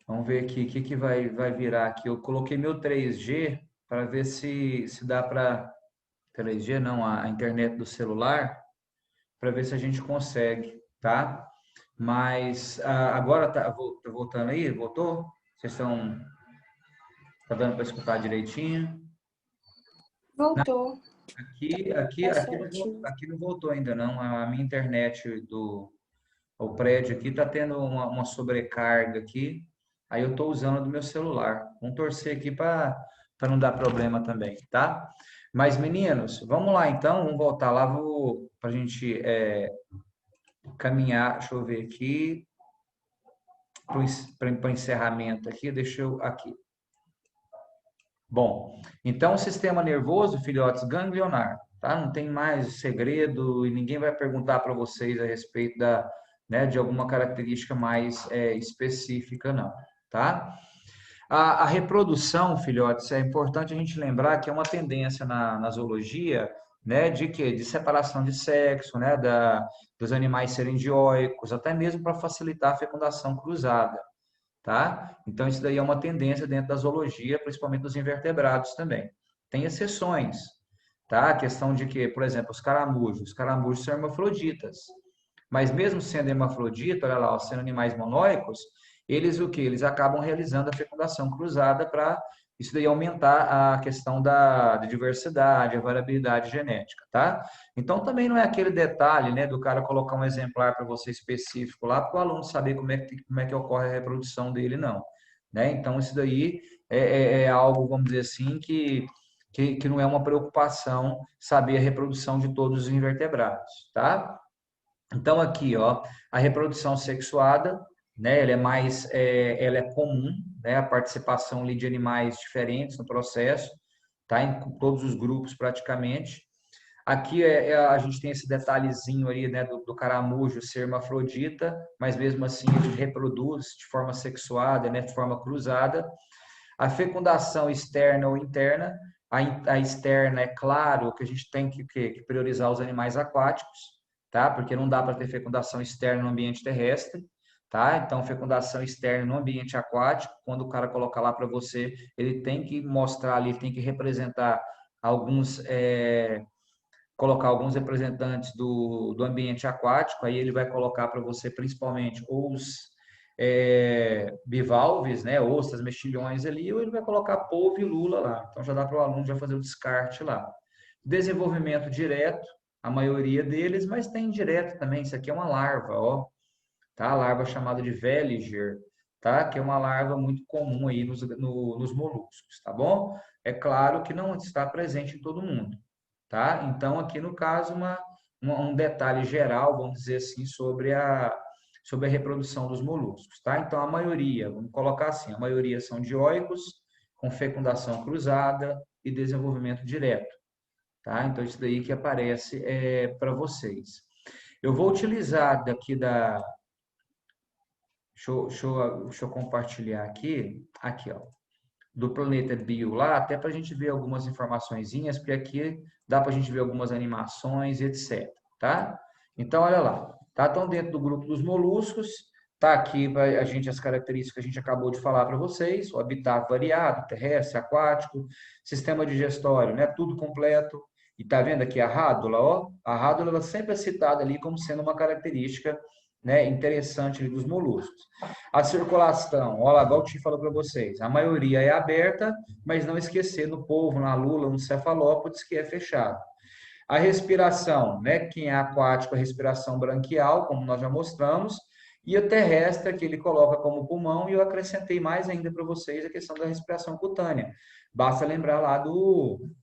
Vamos ver aqui o que vai virar aqui. Eu coloquei meu 3G para ver se dá para... 3G não, a internet do celular, para ver se a gente consegue, tá? Mas agora tá voltando aí? Voltou? Vocês estão... Tá dando para escutar direitinho? Voltou, tá certinho. Aqui não voltou ainda não. A minha internet o prédio aqui tá tendo uma sobrecarga aqui. Aí eu tô usando do meu celular. Vamos torcer aqui para não dar problema também, tá? Mas meninos, vamos lá então, vamos voltar lá, vou para a gente caminhar. Deixa eu ver aqui para o encerramento aqui. Deixa eu aqui. Bom, então o sistema nervoso, filhotes, ganglionar, tá? Não tem mais segredo e ninguém vai perguntar para vocês a respeito de alguma característica mais específica, não, tá? A reprodução, filhotes, é importante a gente lembrar que é uma tendência na zoologia, né, de quê? De separação de sexo, né, dos animais serem dioicos, até mesmo para facilitar a fecundação cruzada, tá? Então, isso daí é uma tendência dentro da zoologia, principalmente dos invertebrados também. Tem exceções, tá? A questão de que, por exemplo, os caramujos são hermafroditas, mas mesmo sendo hermafrodita, olha lá, sendo animais monóicos, eles o que? Eles acabam realizando a fecundação cruzada para isso daí aumentar a questão da diversidade, a variabilidade genética, tá? Então também não é aquele detalhe, né, do cara colocar um exemplar para você específico lá para o aluno saber como é que ocorre a reprodução dele, não, né? Então isso daí é algo, vamos dizer assim, que não é uma preocupação saber a reprodução de todos os invertebrados, tá? Então aqui, ó, a reprodução sexuada, né, ela é comum, né, a participação ali de animais diferentes no processo, tá, em todos os grupos praticamente. Aqui a gente tem esse detalhezinho aí, né, do caramujo ser hermafrodita, mas mesmo assim ele reproduz de forma sexuada, né, de forma cruzada. A fecundação externa ou interna, a externa, é claro que a gente tem que priorizar os animais aquáticos, tá? Porque não dá para ter fecundação externa no ambiente terrestre, tá? Então, fecundação externa no ambiente aquático, quando o cara coloca lá para você, ele tem que mostrar ali, ele tem que representar alguns, colocar alguns representantes do ambiente aquático, aí ele vai colocar para você principalmente os bivalves, né, ostras, mexilhões ali, ou ele vai colocar polvo e lula lá. Então já dá para o aluno já fazer o descarte lá. Desenvolvimento direto, a maioria deles, mas tem indireto também. Isso aqui é uma larva, ó, tá? A larva chamada de Veliger, tá? Que é uma larva muito comum aí nos moluscos, tá bom? É claro que não está presente em todo mundo, tá? Então, aqui no caso, um detalhe geral, vamos dizer assim, sobre a reprodução dos moluscos, tá? Então, a maioria, vamos colocar assim, a maioria são dioicos, com fecundação cruzada e desenvolvimento direto, tá? Então, isso daí que aparece para vocês. Eu vou utilizar daqui da... Deixa eu compartilhar aqui, ó, do Planeta Bio lá, até para a gente ver algumas informaçõezinhas, porque aqui dá para a gente ver algumas animações, etc. Tá? Então, olha lá. Tá? Então, dentro do grupo dos moluscos, tá aqui a gente as características que a gente acabou de falar para vocês, o habitat variado, terrestre, aquático, sistema digestório, né? Tudo completo. E tá vendo aqui a rádula, ó? A rádula ela sempre é citada ali como sendo uma característica, né, interessante ali dos moluscos. A circulação, olha lá, igual o Tim falou para vocês, a maioria é aberta, mas não esquecer no polvo, na lula, no cefalópodes, que é fechado. A respiração, né? Quem é aquático, a respiração branquial, como nós já mostramos, e a terrestre, que ele coloca como pulmão, e eu acrescentei mais ainda para vocês a questão da respiração cutânea. Basta lembrar lá do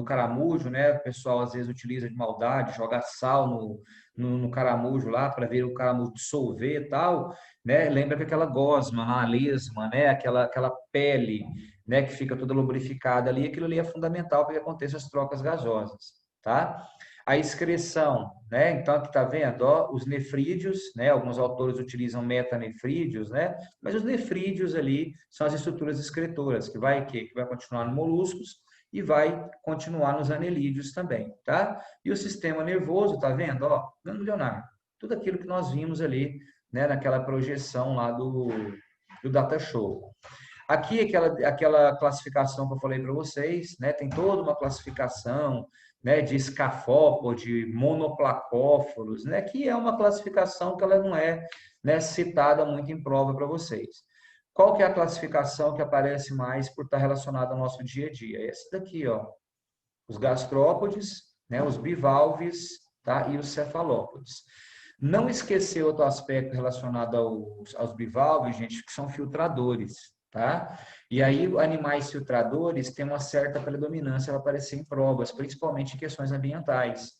caramujo, né? O pessoal às vezes utiliza de maldade, joga sal no caramujo lá para ver o caramujo dissolver e tal, né? Lembra que aquela gosma, a lesma, né? Aquela pele, né? Que fica toda lubrificada ali, aquilo ali é fundamental para que aconteçam as trocas gasosas, tá? A excreção, né? Então aqui tá vendo, ó, os nefrídeos, né? Alguns autores utilizam metanefrídeos, né? Mas os nefrídeos ali são as estruturas excretoras que vai continuar nos moluscos e vai continuar nos anelídeos também, tá? E o sistema nervoso, tá vendo? Ó, ganglionar. Tudo aquilo que nós vimos ali né, naquela projeção lá do Data Show. Aqui, aquela classificação que eu falei para vocês, né, tem toda uma classificação, né, de escafópode, monoplacóforos, né, que é uma classificação que ela não é, né, citada muito em prova para vocês. Qual que é a classificação que aparece mais por estar relacionada ao nosso dia a dia? Esse daqui, ó, os gastrópodes, né, os bivalves, tá, e os cefalópodes. Não esquecer outro aspecto relacionado aos bivalves, gente, que são filtradores, tá? E aí, animais filtradores têm uma certa predominância para aparecer em provas, principalmente em questões ambientais,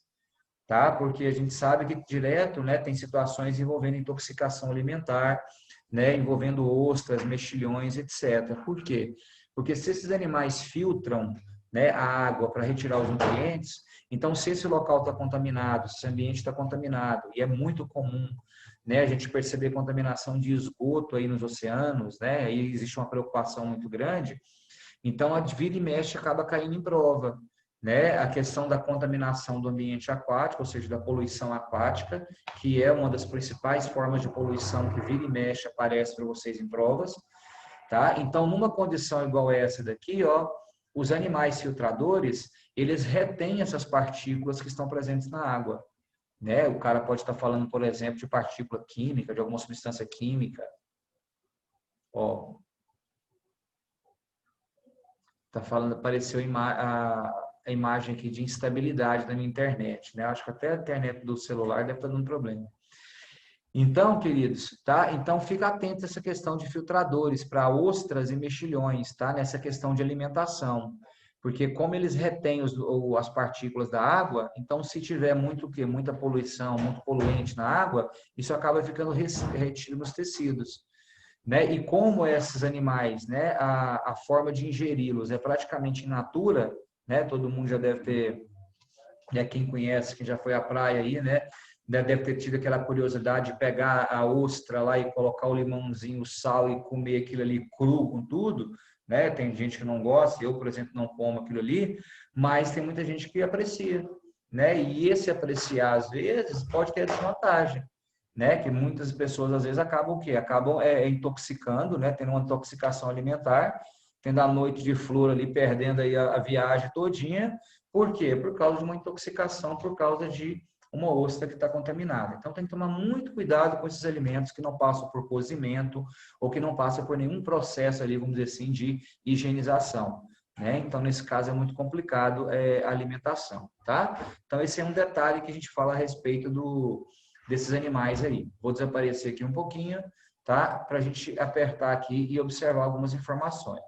tá? Porque a gente sabe que direto, né, tem situações envolvendo intoxicação alimentar, né, envolvendo ostras, mexilhões, etc. Por quê? Porque se esses animais filtram, né, a água para retirar os nutrientes, então se esse local está contaminado, se esse ambiente está contaminado, e é muito comum, né, a gente perceber contaminação de esgoto aí nos oceanos, né, aí existe uma preocupação muito grande, então a vira e mexe acaba caindo em prova, né, a questão da contaminação do ambiente aquático, ou seja, da poluição aquática, que é uma das principais formas de poluição que vira e mexe aparece para vocês em provas, tá? Então, numa condição igual essa daqui, ó, os animais filtradores, eles retêm essas partículas que estão presentes na água, né? O cara pode estar falando, por exemplo, de partícula química, de alguma substância química, ó, tá falando, apareceu a imagem aqui de instabilidade da minha internet, né? Acho que até a internet do celular deve estar dando problema. Então, queridos, tá? Então, fica atento a essa questão de filtradores para ostras e mexilhões, tá? Nessa questão de alimentação. Porque como eles retêm as partículas da água, então se tiver muita poluição, muito poluente na água, isso acaba ficando retido nos tecidos, né? E como esses animais, né, a forma de ingeri-los é praticamente in natura, né? Todo mundo já deve ter, né, quem conhece, quem já foi à praia aí, né, deve ter tido aquela curiosidade de pegar a ostra lá e colocar o limãozinho, o sal e comer aquilo ali cru com tudo, né? Tem gente que não gosta, eu, por exemplo, não como aquilo ali, mas tem muita gente que aprecia, né? E esse apreciar às vezes pode ter desvantagem, né? Que muitas pessoas às vezes acabam o quê? Acabam intoxicando, né? Tendo uma intoxicação alimentar, tendo a noite de flor ali, perdendo aí a viagem todinha. Por quê? Por causa de uma intoxicação, por causa de uma ostra que está contaminada. Então tem que tomar muito cuidado com esses alimentos que não passam por cozimento ou que não passam por nenhum processo ali, vamos dizer assim, de higienização, né? Então nesse caso é muito complicado a alimentação, tá? Então esse é um detalhe que a gente fala a respeito desses animais aí. Vou desaparecer aqui um pouquinho, tá? Para a gente apertar aqui e observar algumas informações.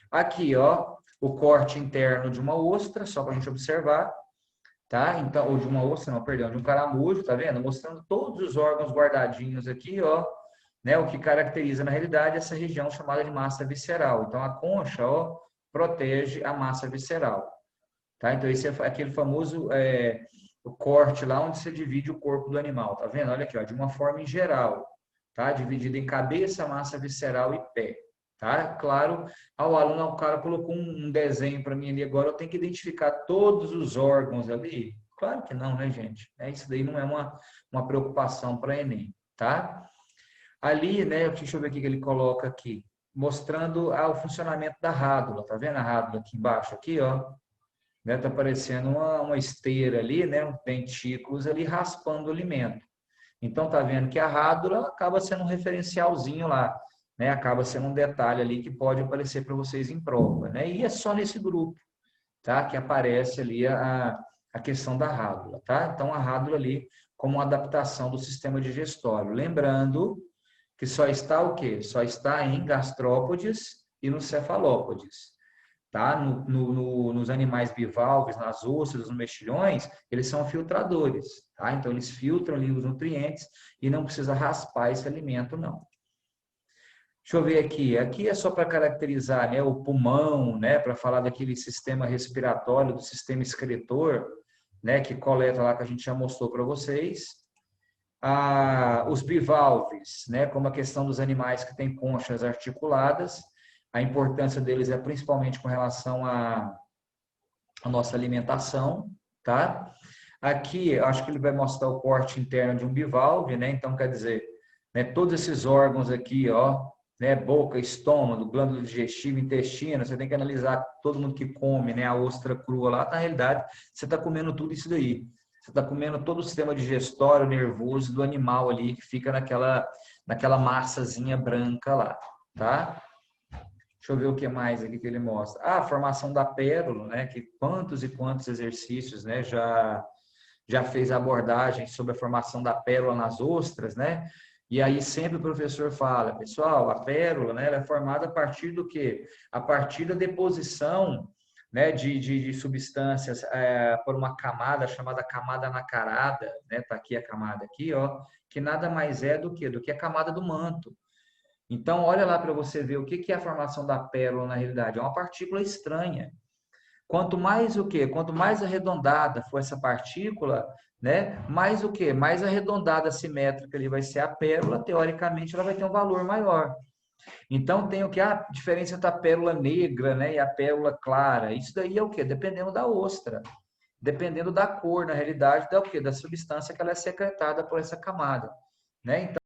Aqui, ó, o corte interno de uma ostra, só para a gente observar, tá? Então, ou de uma ostra, não, perdão, de um caramujo, tá vendo? Mostrando todos os órgãos guardadinhos aqui, ó, né? O que caracteriza, na realidade, essa região chamada de massa visceral. Então, a concha, ó, protege a massa visceral, tá? Então, esse é aquele famoso o corte lá onde você divide o corpo do animal, tá vendo? Olha aqui, ó, de uma forma em geral, tá? Dividido em cabeça, massa visceral e pé, tá? Claro, ao aluno, o cara colocou um desenho para mim ali agora, eu tenho que identificar todos os órgãos ali? Claro que não, né, gente? Isso daí não é uma preocupação para Enem, tá? Ali, né, deixa eu ver o que ele coloca aqui, mostrando o funcionamento da rádula, tá vendo a rádula aqui embaixo, aqui, ó? Né? Tá parecendo uma esteira ali, né? Um dentículos ali raspando o alimento. Então, tá vendo que a rádula acaba sendo um referencialzinho lá, né? Acaba sendo um detalhe ali que pode aparecer para vocês em prova, né? E é só nesse grupo, tá? Que aparece ali a questão da rádula, tá? Então, a rádula ali como uma adaptação do sistema digestório. Lembrando que só está o quê? Só está em gastrópodes e nos cefalópodes. Tá? Nos animais bivalves, nas ostras, nos mexilhões, eles são filtradores, tá? Então, eles filtram ali os nutrientes e não precisa raspar esse alimento, não. Deixa eu ver aqui. Aqui é só para caracterizar, né, o pulmão, né, para falar daquele sistema respiratório, do sistema excretor, né, que coleta lá que a gente já mostrou para vocês. Os bivalves, né, como a questão dos animais que têm conchas articuladas, a importância deles é principalmente com relação à nossa alimentação, tá? Aqui, acho que ele vai mostrar o corte interno de um bivalve, né? Então, quer dizer, né? Todos esses órgãos aqui, ó, né? Boca, estômago, glândula digestiva, intestino, você tem que analisar todo mundo que come, né? A ostra crua lá, na realidade, você está comendo tudo isso daí. Você está comendo todo o sistema digestório, nervoso do animal ali, que fica naquela massazinha branca lá, tá? Deixa eu ver o que mais aqui que ele mostra. Ah, a formação da pérola, né? Que quantos e quantos exercícios, né? Já fez abordagem sobre a formação da pérola nas ostras, né? E aí sempre o professor fala, pessoal, a pérola, né? Ela é formada a partir do quê? A partir da deposição, né? De substâncias por uma camada chamada camada nacarada, né? Tá aqui a camada aqui, ó, que nada mais é do que a camada do manto. Então, olha lá para você ver o que é a formação da pérola na realidade. É uma partícula estranha. Quanto mais o quê? Quanto mais arredondada for essa partícula, né? Mais o quê? Mais arredondada, simétrica ali vai ser a pérola, teoricamente ela vai ter um valor maior. Então tem o que? A diferença entre a pérola negra, né, e a pérola clara. Isso daí é o quê? Dependendo da ostra. Dependendo da cor, na realidade, da o quê? Da substância que ela é secretada por essa camada, né? Então,